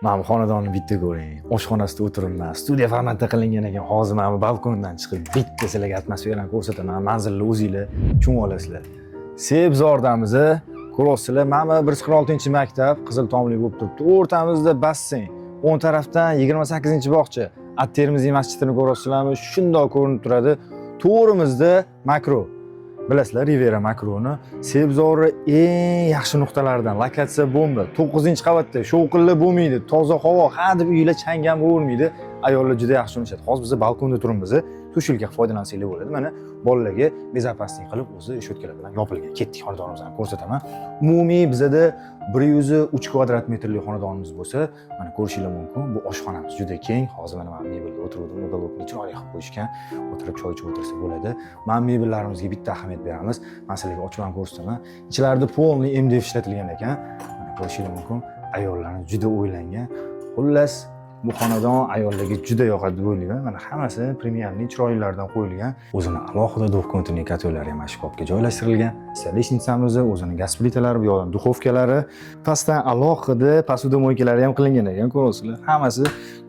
Mana bu xonadonni bitta ko'ring. Oshxonasida o'tiribman. Studiya formatda qilingan ekan. Hozir mana bu balkondan chiqib bitta sizlarga atmosferani ko'rsataman. Manzilni o'zingizlar tushunib olasizlar. Sebzordamiz, ko'rasizlar. Mana 146-maktab qizil tomli bo'lib turibdi. O'rtamizda basseyn, o'ng tarafdan 28-bog'cha. At-Termiziy masjidini ko'rasizlarmi? Shundoq ko'rinib turadi. To'g'rimizda makro. Bilasizlar, Rivera makroni Sebzorni eng yaxshi nuqtalaridan. Lokatsiya bomba. 9-qavatda shovqinli bo'lmaydi, toza havo, hadeb uylar changam bo'lmaydi. Ayollar juda yaxshi unishadi. Hozir biz balkonda turibmiz. Tushilga foydalansanglar bo'ladi. Mana bolalarga bezopaslik qilib o'zi sho'tkalar bilan yopilgan. Ketdik, xonadonimizni ko'rsataman. Umumiy bizada 103 kvadrat metrli xonadonimiz bo'lsa, mana ko'rishinglar mumkin. Bu oshxonamiz juda keng. Hozir mana mebelda o'tirdim, uголокni chiroyli qilib qo'yishgan. O'tirib choy ichib o'tirsa bo'ladi. Mana mebellarimizga bitta ahamiyat beramiz. Masalan, ochib ham ko'rsataman. Ichlarida polniy MDF ishlatilgan ekan. Mana ko'rishinglar mumkin. Ayollarni juda o'ylangan. Xullas, bu xonadon ayollarga juda yoqadi deb o'ylayman. Mana hammasi premiumli chiroylardan qo'yilgan. O'zini alohida dokumentli katyonlari ham shkafga joylashtirilgan. Leshnicamiz, o'zini gaz plitalari, bu yoqdan duxovkalari, pastdan alohida posudomoykalari ham qilingan ekan, ko'rasizlar. Hammasi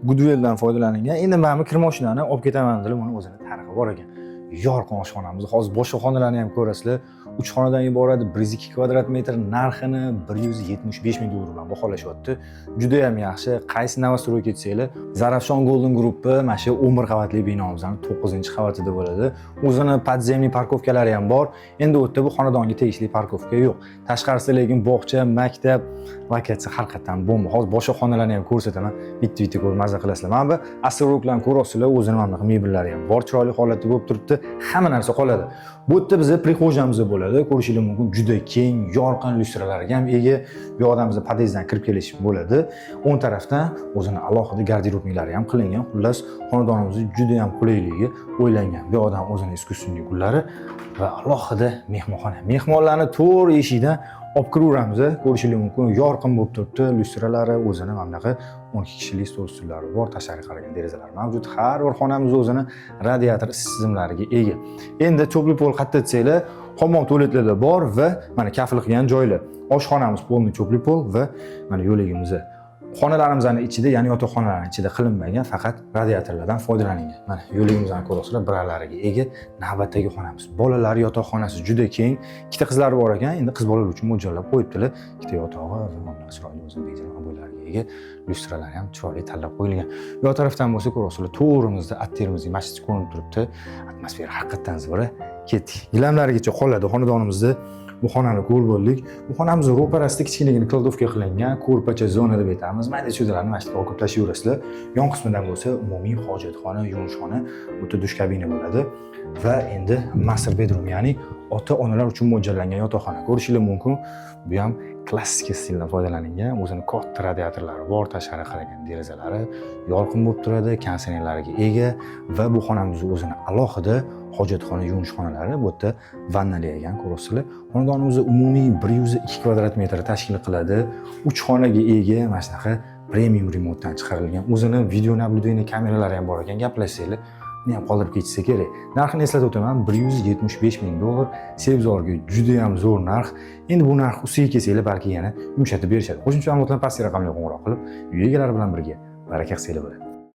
Goodwilldan foydalanilgan. Endi mana bu kir mashinani olib ketaman dedim, uni o'zini tarixi bor ekan. Yorqin oshxonamiz. Hozir boshqa xonalarni ham ko'rasizlar. 3 xonadan iborat 102 kvadrat metr, narxini 175 ming dollar bilan baholashyapti. Juda ham yaxshi. Qaysi novostroyga ketsanglar, Zarafshon Golden Group'i mana shu 11 qavatli binomizning 9-qavatida bo'ladi. O'zini podzemniy parkovkalari ham bor. Endi u yerda bu xonadonga tegishli parkovka yo'q. Tashqarisida lekin bog'cha, maktab, lokatsiya haqiqatan bomba. Hozir boshqa xonalarni ham ko'rsataman. Bitta ko'rib maza qilasizlar. Mana bu astrologlarni ko'rasizlar, o'zini mana bu mebellari ham bor, chiroyli holatda bo'lib turibdi. Hamma narsa qoladi. Bu yerda bizning prixojamiz bo'ladi. Ko'rishingiz mumkin, juda keng, yorqin lyustralarga ham ega. Bu yoqdan biz podyezddan kirib kelish bo'ladi. O'ng tarafdan o'zini alohida garderobniklari ham qilingan. Xullas, xonadonimiz juda ham qulayligi o'ylangan. Bu yoqdan o'zini iskusunniy gullari va alohida mehmonxona. Mehmonlarni to'rt eshikdan olib kiraveramiz. Ko'rishingiz mumkin, yorqin bo'lib turibdi. Lyustralari o'zini mana bunaqa 12 kishilik stol ustullari bor, tashqariga qaragan derazalar mavjud. Har bir xonamiz o'zini radiator tizimlariga ega. Endi cho'pli pol qayerda desanglar, hammom tualetlarda bor va mana kafil qilgan joylar. Oshxonamiz polni cho'pli pol va mana yo'ligimiz. Xonalarimizning ichida, ya'ni yotoqxonalarning ichida qilinmagan, faqat radiatorlardan foydalanilgan. Mana yo'ligimizni ko'rasizlar, biralariga ega. Navbatdagi xonamiz. Bolalar yotoqxonasi juda keng. Ikkita qizlari bor ekan, endi qiz bolalar uchun mo'ljallab qo'yibdilar. Ikkita yotog'i va mana chiroyli o'zini bejirim bo'ylariga ega. Lyustralar ham chiroyli tanlab qo'yilgan. Bu tarafdan bo'lsa ko'rasizlar, to'g'rimizda At-Termiziy masjid ko'rinib turibdi. Atmosfera haqiqatan zo'r. Ketdik. Gilamlarigacha qoladi xonadonimizda. Bu xonani ko'rib bo'ldik. Bu xonamizning ro'parasida kichkinagina kladovka qilingan, ko'rpacha zona deb aytamiz. Mayda cho'dalarni mana shu yerga olib tashlayverasizlar. Yon qismidan bo'lsa umumiy hojatxona, yuvishxona, o'ta dush kabina bo'ladi va endi master bedroom, ya'ni ota-onalar uchun mo'ljallangan yotoqxona. Ko'rishingiz mumkin, bu ham klassik stildan foydalanilgan. O'zini katta radiatorlari bor, tashqariga qaragan derazalari yorqin bo'lib turadi, konditsionerlarga ega va bu xonamiz o'zini alohida hojatxona, yuvishxonalari, bu yerda vannali ekan, ko'rasizlar. Xonadonimiz umumiy 102 kvadrat metr tashkil qiladi. 3 xonaga ega, mana shunaqa premium remotdan chiqarilgan. O'zini video nablюдение kameralari ham bor ekan, gaplashsanglar, buni ham qoldirib ketsa kerak. Narxini eslatib o'taman, 175 ming dollar. Sebzorga juda ham zo'r narx. Endi bu narx ustiga kelsanglar, balki yana yumshatib berishadi. Qo'shimcha ma'lumotlarni pastki raqamga qo'ng'iroq qilib, uy egalari bilan birga baraka qilsanglar bo'ladi.